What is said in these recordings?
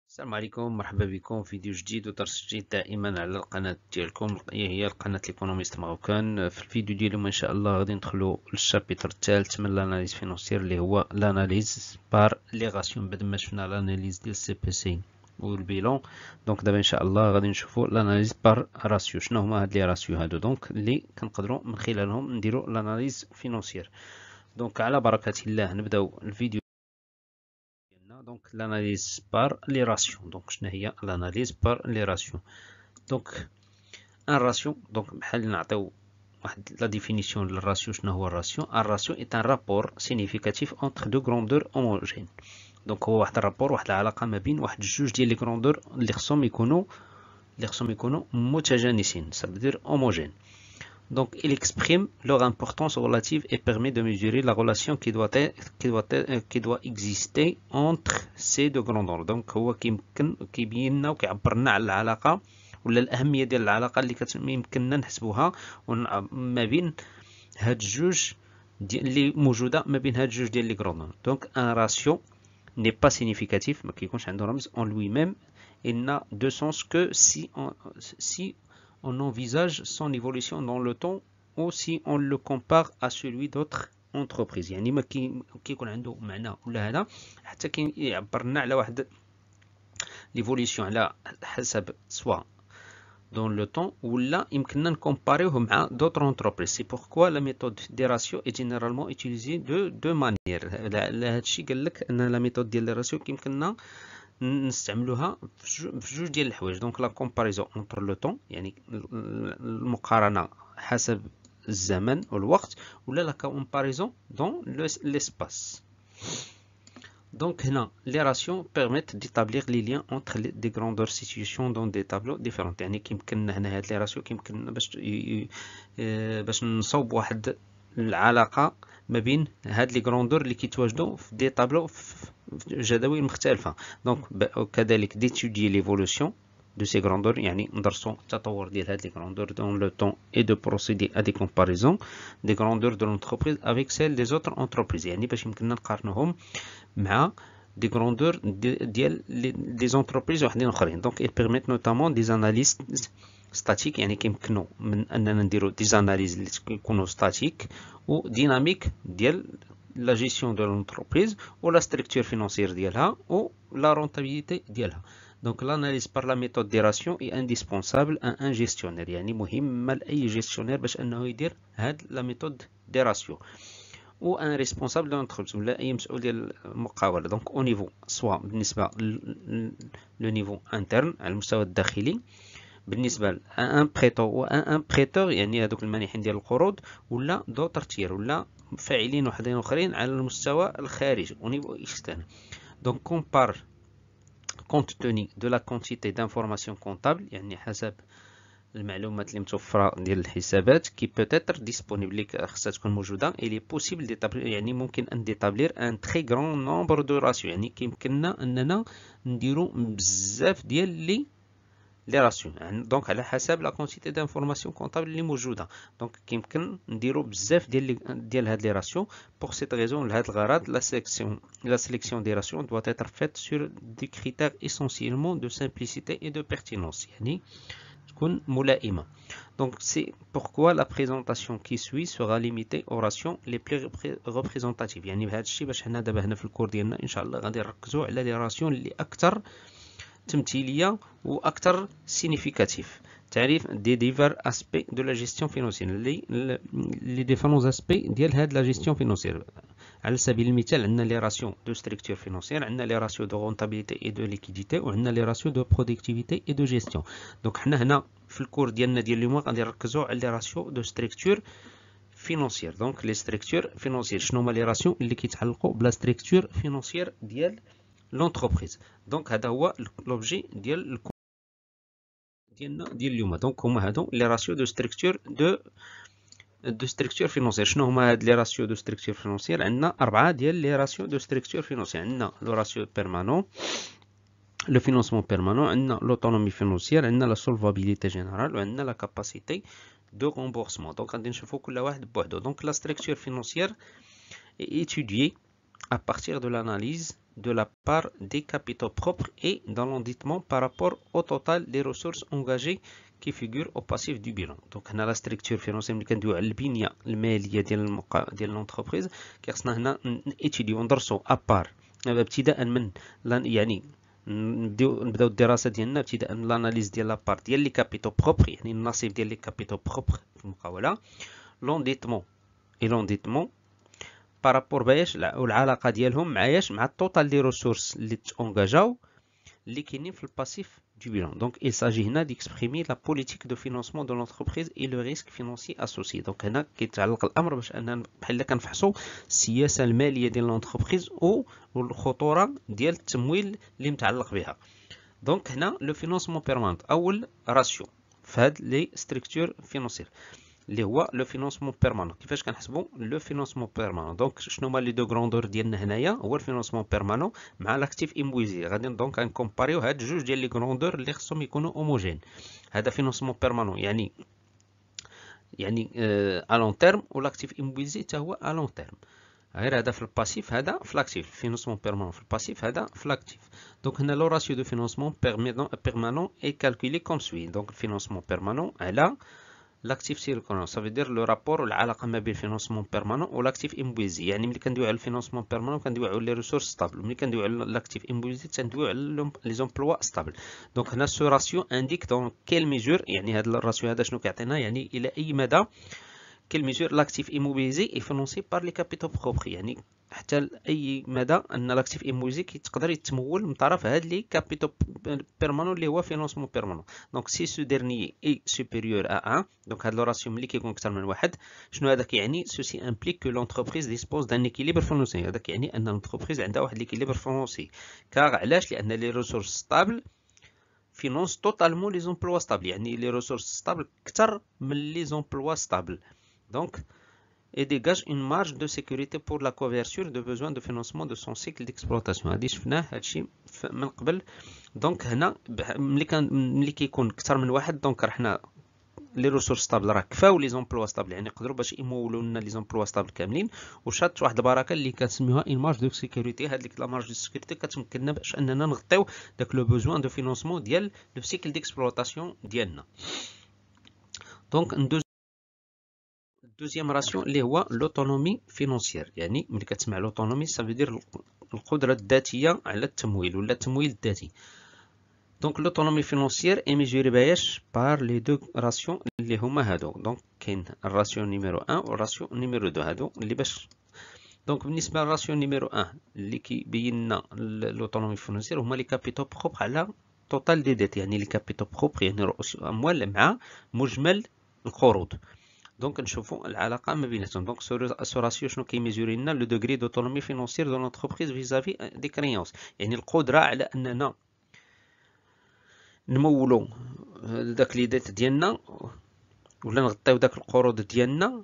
السلام عليكم، مرحبا بكم في فيديو جديد ودرس جديد دائما على القناة ديالكم. هي القناة ليكونوميست ماروكان. في الفيديو ديال اليوم ان شاء الله غادي ندخلوا للشابيتر الثالث من لاناليز فينانسيير اللي هو لاناليز بار لي غاسيون. بعد ما شفنا لاناليز ديال سي بي سي والبيلون، دونك دابا ان شاء الله غادي نشوفوا لاناليز بار راسيو. شنو هما هاد لي راسيو هادو دونك اللي كنقدروا من خلالهم نديروا لاناليز فينانسيير. دونك على بركة الله نبداو الفيديو. دونك l'analyse par les ratios. دونك شنو هي l'analyse par les ratios؟ دونك ان راسيو، دونك بحال نعطيو واحد لا ديفينيسيون للراسيو. شنو هو الراسيو؟ ان راسيو est un rapport significatif entre deux grandeurs homogènes. دونك هو واحد الرابور، واحد العلاقه ما بين واحد جوج ديال لي غروندور اللي خصهم يكونوا متجانسين، ça veut dire homogènes. Donc, il exprime leur importance relative et permet de mesurer la relation qui doit exister entre ces deux grandeurs. Donc, هو كيبين لنا وكيعبر لنا على العلاقة ولا الأهمية ديال العلاقة اللي يمكننا نحسبوها ما بين هاد الجوج اللي موجودة ما بين هاد الجوج ديال لي غروندور. Donc, un ratio n'est pas significatif، ما كيكونش عنده رمز en lui-même. Il n'a de sens que si on envisage son évolution dans le temps ou si on le compare à celui d'autres entreprises. يعني ما كيكون عنده معنى ولا هذا حتى كيعبر لنا على واحد ليفوليسيون على حسب سوا dans le temps ولا يمكننا نكومباريوه مع d'autres entreprises. C'est pourquoi la méthode des ratios est généralement utilisée de deux manières. هادشي قال لك ان لا ميثود ديال لي راسيو كيمكننا نستعملوها في جوج ديال الحوايج. دونك لا كومباريزون اونتر لو طون، يعني المقارنه حسب الزمن والوقت، ولا لا كومباريزون دون ليسباس. Donc, les ratios permettent d'établir les liens entre des grandeurs situations dans des tableaux différents. يعني كيمكن هنا هاد لي راسيو كيمكن باش نصوب واحد العلاقة ما بين هاد لي غروندور اللي كيتواجدوا في دي طابلو في جداول مختلفة. دونك كذلك d'étudier l'évolution de ces grandeurs، يعني ندرسوا التطور ديال هاد لي غروندور dans le temps et de procéder à des comparaisons des grandeurs de l'entreprise avec celles des autres entreprises. يعني باش يمكننا نقارنوهم مع دي غروندور ديال دي زونتربريز وحدين اخرين. دونك il permet notamment des analyses ستاتيك، يعني كيمكنوا من اننا نديرو دي زاناليز اللي يكونوا ستاتيك و ديناميك ديال لا جيستيون دو لونتربريز و لا ستركتور فينانسيير ديالها و لا رونتابيليتي ديالها. دونك l'analyse par la méthode des ratios est indispensable à un gestionnaire، يعني مهمه لاي جيستيونير باش انه يدير هاد لا ميثود دي راسيو و ان ريسبونسابل دو لونتربريز ولا اي مسؤول ديال المقاوله. دونك او نيفو سوا بالنسبه لو نيفو انترن على المستوى الداخلي بالنسبه ان بريتور وان بريتور، يعني هذوك المانحين ديال القروض، ولا دوتر تير ولا فاعلين وحدين اخرين على المستوى الخارجي او نيفو اكسترن. دونك كومبار compte tenu de la quantité d'informations comptables، يعني حسب المعلومات اللي متوفره ديال الحسابات كي بوتيتر ديسپونيبل اللي خصها تكون موجوده. إلي بوسيبل ديتابلير، يعني ممكن ان ديتابلير ان تري غران نومبر دو راسيو، يعني كيمكننا اننا نديرو بزاف ديال لي راسيو. دونك على حسب لا كونتيتي دانفورماسيون كونطابل اللي موجوده، دونك كيمكن نديرو بزاف ديال هاد لي راسيو. بوغ سيت ريزون، لهاد الغرض لا سيليكسيون دي راسيو doit être faite sur des critères essentiellement de simplicité et de pertinence، يعني تكون ملائمه. Donc c'est pourquoi la présentation qui suit sera limitée aux ratios les plus représentatifs. يعني بهذا الشيء باش حنا دابا هنا في الكور ديالنا ان شاء الله غادي نركزوا على لي راسيو اللي اكثر تمثيليه واكثر سينيفيكاتيف. تعريف دي ديفر اسبي دو لا جيستيون فينانسيير، لي ديفيرونس اسبي ديال هاد لا جيستيون فينانسيير. على سبيل المثال عندنا لي راسيو دو ستركتور فينانسيير، عندنا لي راسيو دو رونتابيليتي اي دو ليكيديتي، وعندنا لي راسيو دو برودكتيفيتي اي دو جيستيون. دونك حنا هنا في الكور ديالنا ديال اليوم غادي نركزوا على لي راسيو دو ستركتور فينانسيير. دونك لي ستركتور فينانسيير شنو هما لي راسيو اللي كيتعلقوا بلا ستركتور فينانسيير ديال لونتربريز. دونك هذا هو لوبجي ديال الكور ديالنا ديال اليوم. دونك هما هادو لي راسيو دو ستركتور فينانسيير. شنو هما هاد لي راسيو دو ستركتور فينانسيير؟ عندنا 4 ديال لي راسيو دو ستركتور فينانسيير. عندنا لو راسيو بيرمانون، لو فينانسمون بيرمانون، عندنا لوتونومي فينانسيير، عندنا لا سولفابيليتي جينيرال، وعندنا لا كاباسيتي دو رومبورسمون. دونك غادي نشوفو كل واحد بوحدو. دونك لا ستركتور فينانسيير est étudiée à partir de l'analyse de la part des capitaux propres et dans l'endettement par rapport au total des ressources engagées qui figurent au passif du bilan. Donc هنا la structure financière ملي كندويو على البنية المالية ديال l'entreprise كيخصنا هنا نيتيديو ندرسو ابار ابتداء من يعني نبداو الدراسه ديالنا ابتداء من لاناليز ديال لابار ديال لي كابيتو بروبر يعني النصيب ديال لي كابيتو بروبر في المقاوله لونديتمون اي لونديتمون بارابور باياش والعلاقه ديالهم معاياش مع التوتال دي ريسورس اللي تونجاجاو اللي كاينين في الباسيف du bilan. Donc il s'agit هنا d'exprimer la politique de financement de l'entreprise et le risque financier associé. Donc هنا كيتعلق الامر باش اننا بحال كنفحصوا السياسه الماليه ديال l'entreprise والخطوره ديال التمويل اللي متعلق بها. دونك هنا لو فينانسمون بيرماننت اول راسيو في هاد لي ستركتور فينانسيير اللي هو لو فينانسمون بيرمانون. كيفاش كنحسبوا لو فينانسمون بيرمانون؟ دونك شنو هما لي دو غروندور ديالنا هنايا؟ هو الفينانسمون بيرمانون مع لاكتيف امبويزي. غادي دونك نكومباريو هاد جوج ديال لي غروندور اللي خصهم يكونوا هوموجين. هذا فينانسمون بيرمانون يعني ا لون تيرم ولاكتيف امبويزي حتى هو ا لون تيرم. غير هذا في الباسيف هذا في لاكتيف. فينانسمون بيرمانون في الباسيف هذا في لاكتيف. دونك هنا لو راسيو دو فينانسمون بيرمانون اي كالكولي كوم سوي. دونك الفينانسمون بيرمانون على لاكتيف سيركولون سا فيدير لو رابور والعلاقه ما بين الفينانسمون بيرمانون ولاكتيف امبويزي. يعني ملي كندويو على الفينانسمون بيرمانون كندويو على لي ريسورس ستابل، ملي كندويو على لاكتيف امبويزي تندويو على لي زومبلوا ستابل. دونك هنا سو راسيو انديك دون كيل ميجور، يعني هذا الراسيو هذا شنو كيعطينا؟ يعني الى اي مدى كيل ميجور لاكتيف اموبيليزي اي فينونسي بار لي كابيتو بروبر، يعني حتى لاي مدى ان لاكتيف اموبيليزي كيتقدر يتمول من طرف هاد لي كابيتو بيرمانون اللي هو فينونسمون بيرمانون. دونك سي سو ديرني اي سوبيريور ا 1، دونك هاد لو راسيو ملي كيكون اكثر من واحد شنو هذا كيعني؟ سوسي امبليك كو لونتربريز ديسبوز دان ايكيليبر فينونسي. هذا كيعني ان لونتربريز عندها واحد ليكيليبر فينونسي. كار علاش؟ لان لي ريسورس ستابل فينونس توتالمون لي زومبلوا ستابل، يعني لي ريسورس ستابل اكثر من لي زومبلوا ستابل. Donc, et dégage une marge de sécurité pour la couverture de besoins de financement de son cycle d'exploitation. هادي شفناه هادشي من قبل. دونك هنا ملي كيكون اكثر من واحد دونك حنا لي ريسورس ستابل راه كفاو لي زومبلوا ستابل، يعني يقدروا باش يمولوا لنا لي زومبلوا ستابل كاملين، وشات واحد البركه اللي كنسميوها اون مارج دو سيكوريتي. هذيك لا مارج دو سيكوريتي كتمكننا باش اننا نغطيو داك لو بوزوان دو فينانسمون ديال لو سيكل ديكسبلوطاسيون ديالنا. دونك دوزيام راسيون اللي هو لوتونومي فينونسيير. يعني ملي كتسمع لوتونومي سافيدير القدره الذاتيه على التمويل ولا التمويل الذاتي. دونك لوتونومي فينونسيير اي ميجوري باياش بار لي دو راسيون اللي هما هادو. دونك كاين الراسيون نيميرو 1 والراسيون نيميرو 2 هادو اللي باش. دونك بالنسبه للراسيون نيميرو 1 اللي كيبين لنا لوتونومي فينونسيير هما لي كابيتو بروبر على توتال دي ديت، يعني لي كابيتو بروبر يعني رؤوس الاموال مع مجمل القروض. دونك نشوفوا العلاقه ما بيناتهم. دونك سو راسيو شنو كيميزوري لنا؟ لو دوغري دوتونومي فينونسيير دو لونتربريز فيزافي دي كريونس، يعني القدره على اننا نمولوا داك لي ديت ديالنا ولا نغطيو داك القروض ديالنا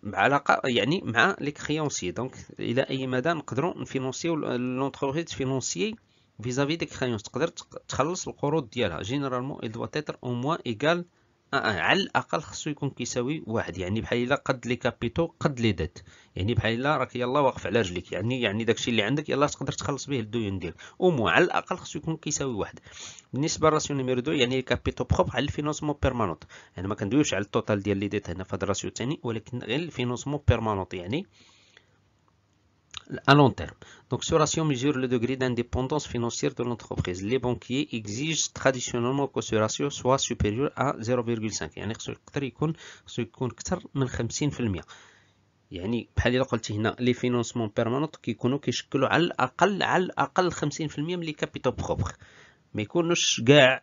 بعلاقه يعني مع لي كريونسي. دونك الى اي مدى نقدروا نفينونسيو لونتربريز فينونسيي فيزافي دي كريونس، تقدر تخلص القروض ديالها. جينيرالمون il doit être au moins égal على الاقل خصو يكون كيساوي واحد، يعني بحال الا قد لي كابيتو قد لي ديت، يعني بحال الا راك يلا واقف على رجليك، يعني داكشي اللي عندك يلا تقدر تخلص به الديون ديالك، او مو على الاقل خصو يكون كيساوي واحد. بالنسبه للراسيو نيميرو 2 يعني لي كابيتو بروب على الفينونسمون بيرمانونت، يعني ما كندويوش على التوتال ديال لي ديت هنا في هذا الراسيو الثاني، ولكن غير الفينونسمون بيرمانونت يعني à long terme. Donc ce ratio mesure le degré d'indépendance financière de l'entreprise. Les banquiers exigent traditionnellement que ce ratio soit supérieur à 0,5، يعني خصو يكون اكثر من 50%. يعني بحال الا قلتي هنا لي فينونسمون بيرمانونت كيكونوا كيشكلوا على الاقل 50% من لي كابيتو بروبر، ما يكونوش كاع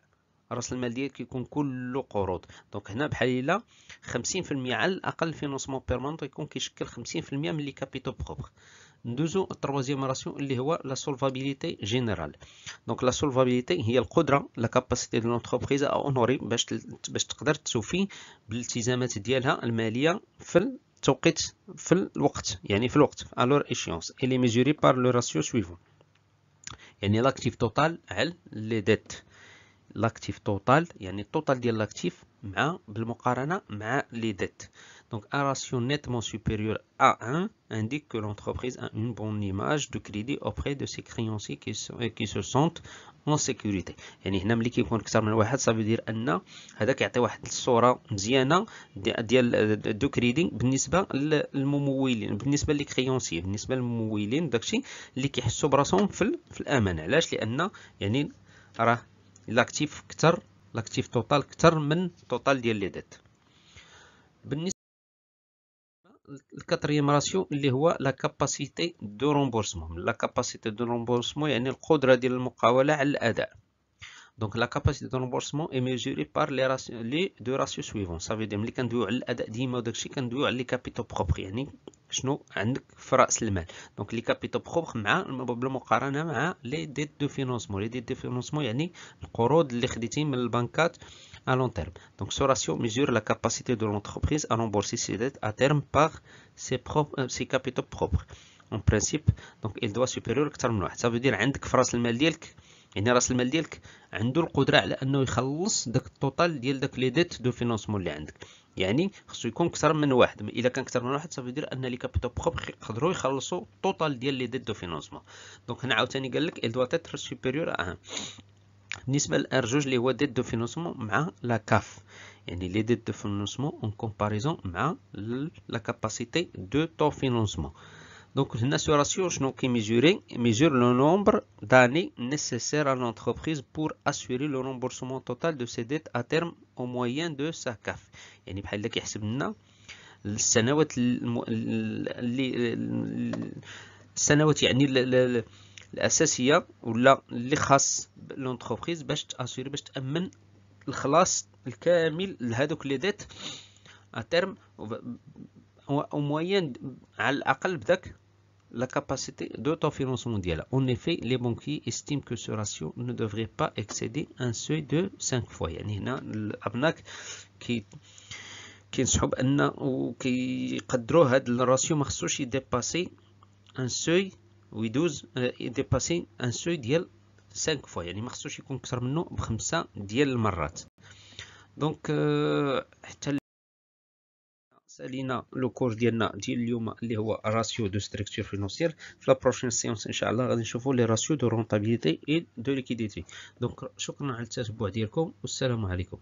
راس المال ديالك كيكون كله قروض. دونك هنا بحال الا 50% على الاقل فينونسمون بيرمانونت يكون كيشكل 50% من لي كابيتو بروبر. ندوزو التروازيام راسيون اللي هو لا سولفابيليتي جينيرال. دونك لا سولفابيليتي هي القدره لا كاباسيتي دو لونتربريز ا اونوري باش تقدر توفي بالالتزامات ديالها الماليه في التوقيت في الوقت، يعني في الوقت الور ايشيونس. اي لي ميجوري بار لو راسيو سويفون، يعني لاكتيف توتال على لي ديت. لاكتيف توتال يعني التوتال ديال لاكتيف مع بالمقارنه مع لي ديت. Donc un ratio nettement supérieur à 1 indique que l'entreprise a une bonne image de crédit auprès de ses créanciers qui se sentent en sécurité. يعني هنا ملي كيكون اكثر من واحد صافي دير ان هذا كيعطي واحد الصوره مزيانه ديال دو كريدي بالنسبه للممولين، بالنسبه لي كريونسي، بالنسبه للممولين داكشي اللي كيحسوا براسهم في الامان. علاش؟ لان يعني راه لاكتيف كثر، لاكتيف توتال كثر من التوتال ديال لي ديت. بالنسبه الكاتريام راسيو اللي هو لا كاباسيتي دو رومبورسمون. لا كاباسيتي دو رومبورسمون يعني القدره ديال المقاوله على الاداء. Donc la capacité de remboursement est mesurée par les deux ratios suivants. Ça veut dire ملي كندويو على الاداء ديما وداكشي كندويو على لي كابيتو بروبر، يعني شنو عندك في راس المال. دونك لي كابيتو بروبر مع بالمقارنه مع لي ديت دو فينونسمون. لي ديت دو فينونسمون يعني القروض اللي خديتي من البنكات à long terme. Donc ce ratio mesure la capacité de l'entreprise à rembourser ses dettes à terme par ses capitaux propres. En principe, donc il doit supérieur اكثر من واحد. Ça veut dire عندك في راس المال ديالك، يعني راس المال ديالك عنده القدره على انه يخلص داك التوتال ديال داك لي ديت دو فينونسمون اللي عندك، يعني خصو يكون اكثر من واحد. الا كان اكثر من واحد صافي يدير ان لي كابيتو بروبر يقدروا يخلصوا التوتال ديال لي ديت دو فينونسمون. دونك هنا عاوتاني قال لك il doit être supérieur à 1. بالنسبه للار جوج اللي هو ديت دو فينونسمون مع لا كاف، يعني لي ديت دو فينونسمون اون كومباريزون مع لا كاباسيتي دو تو فينونسمون. Donc, ce ratio, mesure le nombre d'années nécessaires à l'entreprise pour assurer le remboursement total de ses dettes à terme au moyen de sa CAF. يعني بحال كيحسب لنا السنوات السنوات يعني الاساسيه ولا اللي خاص لونتربريز باش تاسوري، باش تامن الخلاص الكامل لهذوك لي ديت ا تيرم au moyen على الاقل بداك la capacité d'autofinancement ديالها. En effet, les banquiers estiment que ce ratio ne devrait pas excéder un seuil de 5 fois. يعني هنا الابناك كينصحوا بان وكيقدروا هذا الراسيو ما خصوش يديباسي ان سوي ويدوز يديباسي ان سوي ديال 5 فوا، يعني ما خصوش يكون اكثر منه ب5 ديال المرات. دونك حتى سالينا لو كور ديالنا ديال اليوم اللي هو راسيو دو ستركتور فينونسيير. في لا بروشين سيونس ان شاء الله غادي نشوفوا لي راسيو دو رونطابيليتي اي دو ليكيديتي. دونك شكرا على التتبع ديالكم والسلام عليكم.